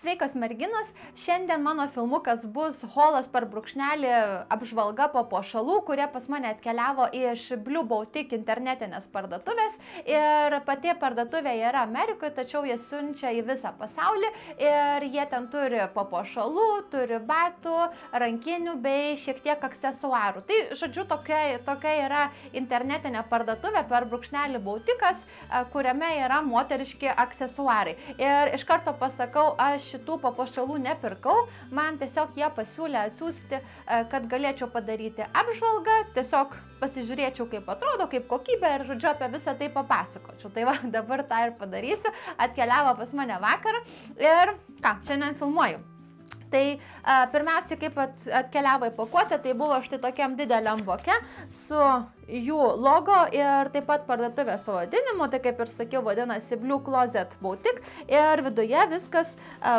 Sveikas merginos, šiandien mano filmukas bus holas per brūkšnelį apžvalga papuošalų, kurie pas mane atkeliavo iš Blue Boutique internetinės parduotuvės ir pati parduotuvė yra Amerikoje, tačiau jie siunčia į visą pasaulį ir jie ten turi papuošalų, turi batų, rankinių bei šiek tiek aksesuarų. Tai, žodžiu, tokia yra internetinė parduotuvė per brūkšnelį Boutikas, kuriame yra moteriški aksesuarai. Ir iš karto pasakau, aš šitų papuošalų nepirkau, man tiesiog jie pasiūlė atsiųsti, kad galėčiau padaryti apžvalgą, tiesiog pasižiūrėčiau, kaip atrodo, kaip kokybė ir, žodžiu, apie visą tai papasakočiau. Tai va, dabar tą ir padarysiu, atkeliavo pas mane vakar ir ką, šiandien filmuoju. Tai pirmiausia, kaip atkeliavo į pakuotę, tai buvo štai tokiam dideliam voke su jų logo ir taip pat parduotuvės pavadinimu, tai kaip ir sakiau, vadinasi Blue Closet Boutique ir viduje viskas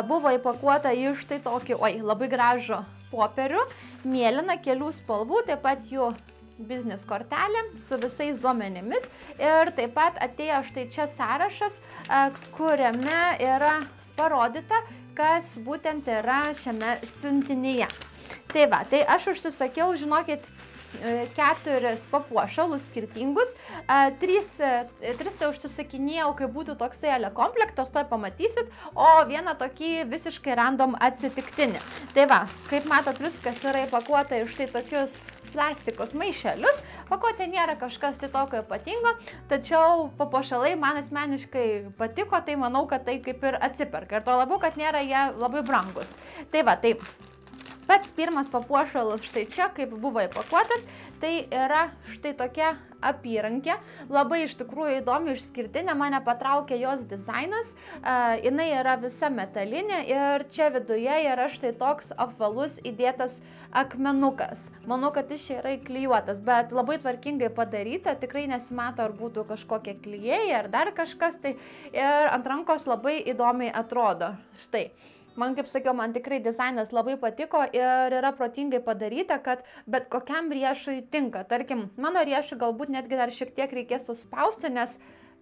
buvo įpakuota į štai tokį, labai gražų popierių, mėlyną kelių spalvų, taip pat jų biznis kortelė su visais duomenimis ir taip pat atėjo štai čia sąrašas, kuriame yra parodyta, kas būtent yra šiame siuntinyje. Tai va, tai aš užsisakiau, žinokit, 4 papuošalus skirtingus, 3 tai užsisakinėjau, kai būtų toksai komplektas, to pamatysit, o vieną tokį visiškai random atsitiktinį. Tai va, kaip matot, viskas yra įpakuota iš štai tokius plastikos maišelius, pakuotė nėra kažkas tai tokio ypatingo, tačiau papuošalai man asmeniškai patiko, tai manau, kad tai kaip ir atsiperka. Ir to labiau, kad nėra jie labai brangus. Tai va, taip. Pats pirmas papuošalas štai čia, kaip buvo įpakuotas, tai yra štai tokia apyrankė. Labai iš tikrųjų įdomi, išskirtinė, mane patraukė jos dizainas. Jinai yra visa metalinė ir čia viduje yra štai toks apvalus įdėtas akmenukas. Manau, kad jis čia yra įklijuotas, bet labai tvarkingai padaryta, tikrai nesimato, ar būtų kažkokie klijai ar dar kažkas. Tai ir ant rankos labai įdomiai atrodo. Štai. Man, kaip sakiau, man tikrai dizainas labai patiko ir yra protingai padaryta, kad bet kokiam riešui tinka. Tarkim, mano riešui galbūt netgi dar šiek tiek reikės suspausti, nes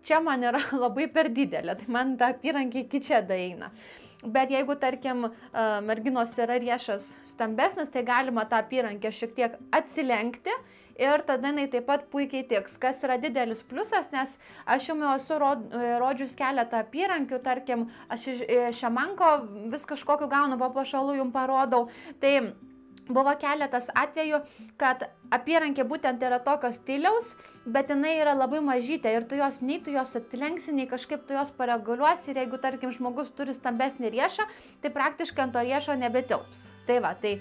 čia man yra labai per didelė, tai man ta apyrankė iki čia daeina. Bet jeigu, tarkim, merginos yra riešas stambesnis, tai galima tą apyrankę šiek tiek atsilenkti ir tada jinai taip pat puikiai tiks, kas yra didelis pliusas, nes aš jums esu rodžius keletą apyrankių, tarkim, aš iš Šamanko vis kažkokiu gaunu papuošalų jums parodau, tai buvo keletas atvejų, kad apyrankė būtent yra tokio stiliaus, bet jinai yra labai mažytė ir tu jos atlenksi, nei kažkaip tu jos pareguliuosi ir jeigu, tarkim, žmogus turi stambesnį riešą, tai praktiškai ant to riešo nebetilps. Tai va, tai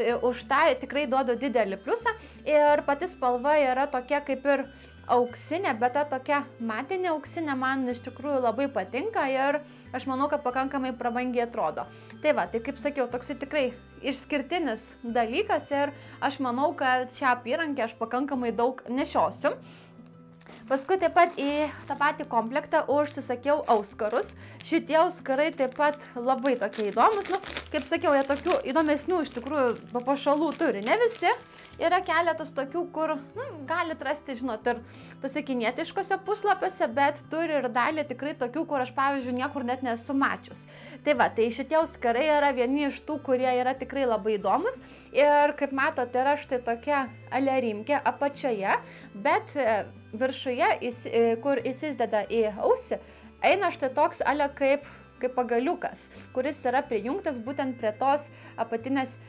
už tą tikrai duodu didelį pliusą ir pati spalva yra tokia kaip ir auksinė, bet ta tokia matinė auksinė man iš tikrųjų labai patinka ir aš manau, kad pakankamai prabangiai atrodo. Tai va, tai kaip sakiau, toksai tikrai išskirtinis dalykas ir aš manau, kad šią apyrankę aš pakankamai daug nešiosiu. Paskui taip pat į tą patį komplektą užsisakiau auskarus. Šitie auskarai taip pat labai tokie įdomus. Nu, kaip sakiau, jie tokių įdomesnių iš tikrųjų papuošalų turi. Ne visi. Yra keletas tokių, kur galit rasti, žinot, ir tose kinietiškose puslapiuose, bet turi ir dalį tikrai tokių, kur aš, pavyzdžiui, niekur net nesu mačius. Tai va, tai šitie auskarai yra vieni iš tų, kurie yra tikrai labai įdomus. Ir kaip matote, yra štai tokia alerimkė apačioje, bet viršuje, kur įsideda į ausį, eina štai toks kaip pagaliukas, kuris yra prijungtas būtent prie tos apatinės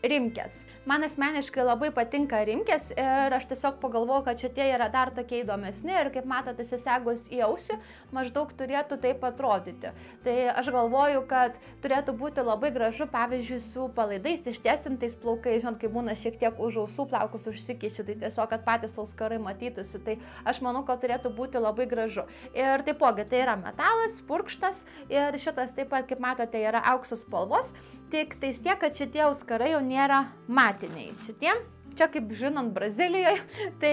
rimkės. Man asmeniškai labai patinka rimkės ir aš tiesiog pagalvojau, kad šitie yra dar tokie įdomesni ir kaip matote, įsisegus į ausį, maždaug turėtų taip atrodyti. Tai aš galvoju, kad turėtų būti labai gražu, pavyzdžiui, su palaidais ištiesintais plaukais, žinot, kai būna šiek tiek už ausų plaukus užsikeičia, tai tiesiog, kad patys auskarai matytųsi, tai aš manau, kad turėtų būti labai gražu. Ir taipogi, tai yra metalas, purkštas ir šitas taip pat, kaip matote, yra aukso spalvos, tik tais tiek, kad šitie auskarai jau nėra matiniai. Šitie, čia kaip žinant Brazilijoje, tai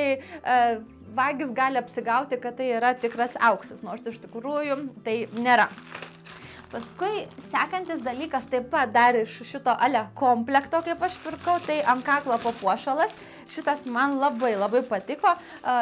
vagis gali apsigauti, kad tai yra tikras auksas, nors iš tikrųjų tai nėra. Paskui sekantis dalykas taip pat dar iš šito komplekto, kaip aš pirkau, tai ant kaklo papuošalas. šitas man labai patiko,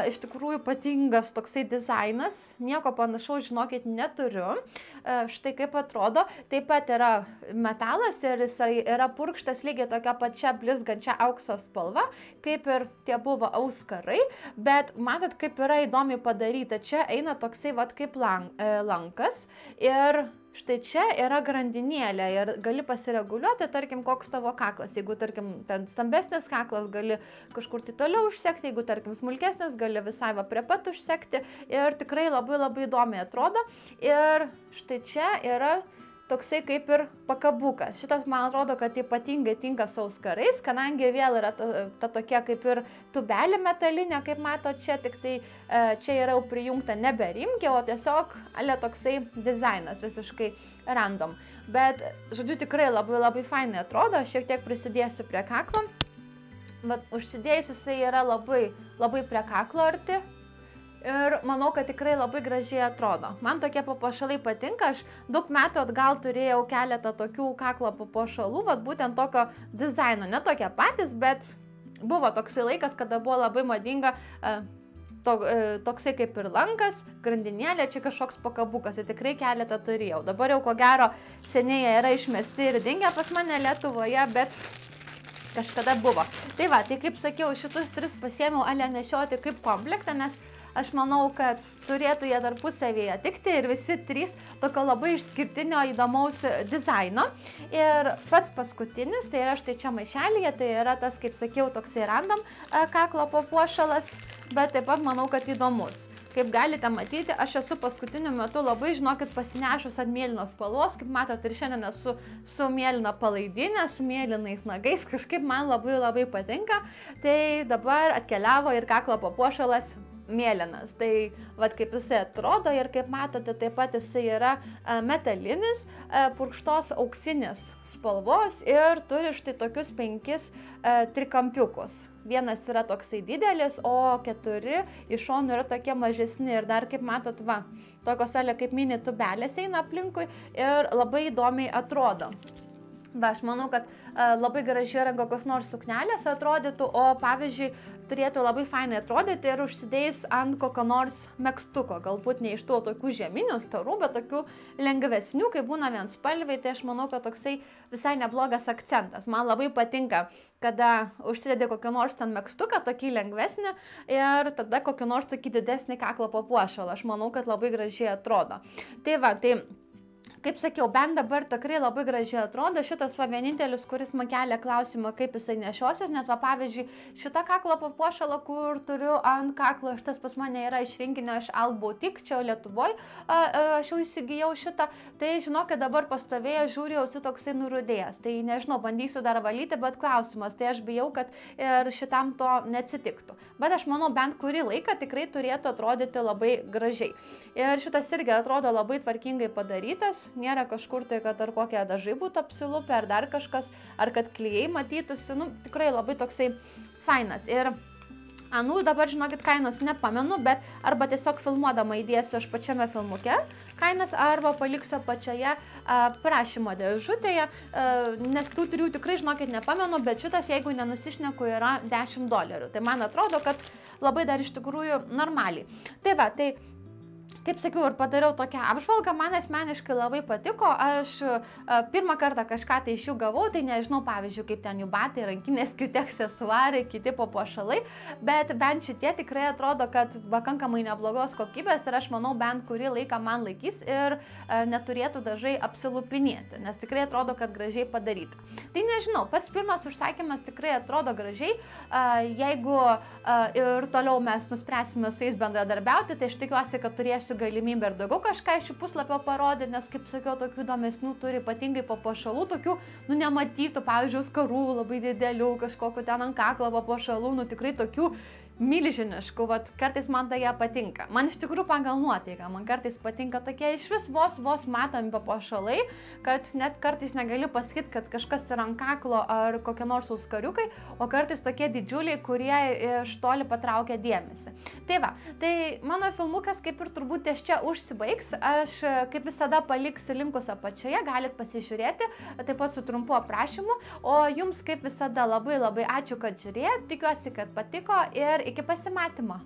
iš tikrųjų ypatingas toksai dizainas, nieko panašaus, žinokit, neturiu. Štai kaip atrodo, taip pat yra metalas ir jisai yra purkštas lygiai tokia pačia blizgančia aukso spalva, kaip ir tie buvo auskarai, bet matot, kaip yra įdomiai padaryta. Čia eina toksai vat kaip lankas ir štai čia yra grandinėlė ir gali pasireguliuoti, tarkim, koks tavo kaklas. Jeigu, tarkim, ten stambesnis kaklas, gali kažkur tai toliau užsekti, jeigu, tarkim, smulkesnis, gali visai va prie pat užsekti ir tikrai labai įdomiai atrodo. Ir štai čia yra toksai kaip ir pakabukas. Šitas, man atrodo, kad ypatingai tinka su auskarais, kadangi vėl yra ta tokia kaip ir tubelė metalinė, kaip mato čia, tik tai čia yra jau prijungta nebe rimkė, o tiesiog ale toksai dizainas visiškai random. Bet, žodžiu, tikrai labai fainai atrodo, aš šiek tiek prisidėsiu prie kaklo. Vat, užsidėjus jisai yra labai prie kaklo arti. Ir manau, kad tikrai labai gražiai atrodo. Man tokie papuošalai patinka, aš daug metų atgal turėjau keletą tokių kaklo papuošalų, vat būtent tokio dizaino, ne tokie patys, bet buvo toksai laikas, kada buvo labai madinga toksai kaip ir lankas, grandinėlė, čia kažkoks pakabukas, ir tikrai keletą turėjau. Dabar jau ko gero seniai yra išmesti ir dingę pas mane Lietuvoje, bet kažkada buvo. Tai va, tai kaip sakiau, šitus 3 pasiėmiau ale nešioti kaip komplektą, nes aš manau, kad turėtų jie tarpusavyje tikti ir visi 3 tokio labai išskirtinio įdomaus dizaino. Ir pats paskutinis, tai yra štai čia maišelyje, tai yra tas, kaip sakiau, toksai random kaklo papuošalas, bet taip pat manau, kad įdomus. Kaip galite matyti, aš esu paskutiniu metu labai, žinokit, pasinešus ant mėlynos spalvos, kaip matot, ir šiandien esu su mėlyna palaidinė, su mėlynais nagais, kažkaip man labai patinka. Tai dabar atkeliavo ir kaklo papuošalas mėlynas. Tai vat kaip jisai atrodo ir kaip matote, taip pat jisai yra metalinis, purkštos auksinės spalvos ir turi štai tokius 5 trikampiukus. Vienas yra toksai didelis, o 4 iš šonų yra tokie mažesni ir dar kaip matot, va, tokios kaip mini tubelės eina aplinkui ir labai įdomiai atrodo. Va, aš manau, kad labai gražiai yra kokios nors suknelės atrodytų, o pavyzdžiui, turėtų labai fainai atrodyti ir užsidėjus ant kokio nors megztuko, galbūt ne iš tų tokių žieminių storų, bet tokių lengvesnių, kai būna vienspalviai, tai aš manau, kad toksai visai neblogas akcentas. Man labai patinka, kada užsidedi kokį nors ten megztuką, tokį lengvesnį ir tada kokį nors tokį didesnį kaklo papuošalą. Aš manau, kad labai gražiai atrodo. Tai va, tai kaip sakiau, bent dabar tikrai labai gražiai atrodo. Šitas va vienintelis, kuris man kelia klausimą, kaip jisai nešiosis, nes va pavyzdžiui, šitą kaklo papuošalą, kur turiu ant kaklo, šitas pas mane yra iš rinkinio iš Albutik, čia Lietuvoje, aš jau įsigijau šitą, tai žinokit, dabar pastovėję žiūrėjausi toksai nurudėjęs, tai nežinau, bandysiu dar valyti, bet klausimas, tai aš bijau, kad ir šitam to neatsitiktų. Bet aš manau, bent kurį laiką tikrai turėtų atrodyti labai gražiai. Ir šitas irgi atrodo labai tvarkingai padarytas. Nėra kažkur tai, kad ar kokie dažai būtų apsilupę, ar dar kažkas, ar kad klijai matytųsi, nu, tikrai labai toksai fainas. Ir anų dabar, žinokit, kainos nepamenu, bet arba tiesiog filmuodama įdėsiu aš pačiame filmuke kainas, arba paliksiu pačioje prašymo dėžutėje, nes tų 3 tikrai, žinokit, nepamenu, bet šitas, jeigu nenusišneku, yra $10. Tai man atrodo, kad labai dar iš tikrųjų normaliai. Tai va, tai kaip sakiau, ir padariau tokią apžvalgą, man asmeniškai labai patiko, aš pirmą kartą kažką tai iš jų gavau, tai nežinau, pavyzdžiui, kaip ten jų batai, rankinės, kiti aksesuarai, kiti papuošalai, bet bent šitie tikrai atrodo, kad pakankamai neblogos kokybės ir aš manau, bent kurį laiką man laikys ir neturėtų dažai apsilupinėti, nes tikrai atrodo, kad gražiai padaryta. Tai nežinau, pats pirmas užsakymas tikrai atrodo gražiai, jeigu ir toliau mes nuspręsime su jais bendradarbiauti, tai aš tikiuosi, kad turėsiu galimybę ir daugiau kažką iš jų puslapio parodyti, nes, kaip sakiau, tokių įdomesnių turi ypatingai papuošalų, tokių, nu, nematytų, pavyzdžiui, skarų labai didelių, kažkokiu ten ant kaklo papuošalų, nu, tikrai tokių milžiniškų, vat kartais man tai jie patinka. Man iš tikrųjų pagal nuotaiką, man kartais patinka tokie iš vis vos matomi papuošalai, kad net kartais negali pasakyti, kad kažkas yra ant kaklo ar kokie nors auskariukai, o kartais tokie didžiuliai, kurie iš toli patraukia dėmesį. Tai va, tai mano filmukas kaip ir turbūt ties čia užsibaigs, aš kaip visada paliksiu linkus apačioje, galit pasižiūrėti, taip pat su trumpu aprašymu, o jums kaip visada labai ačiū, kad žiūrėjot, tikiuosi, kad patiko ir iki pasimatymo.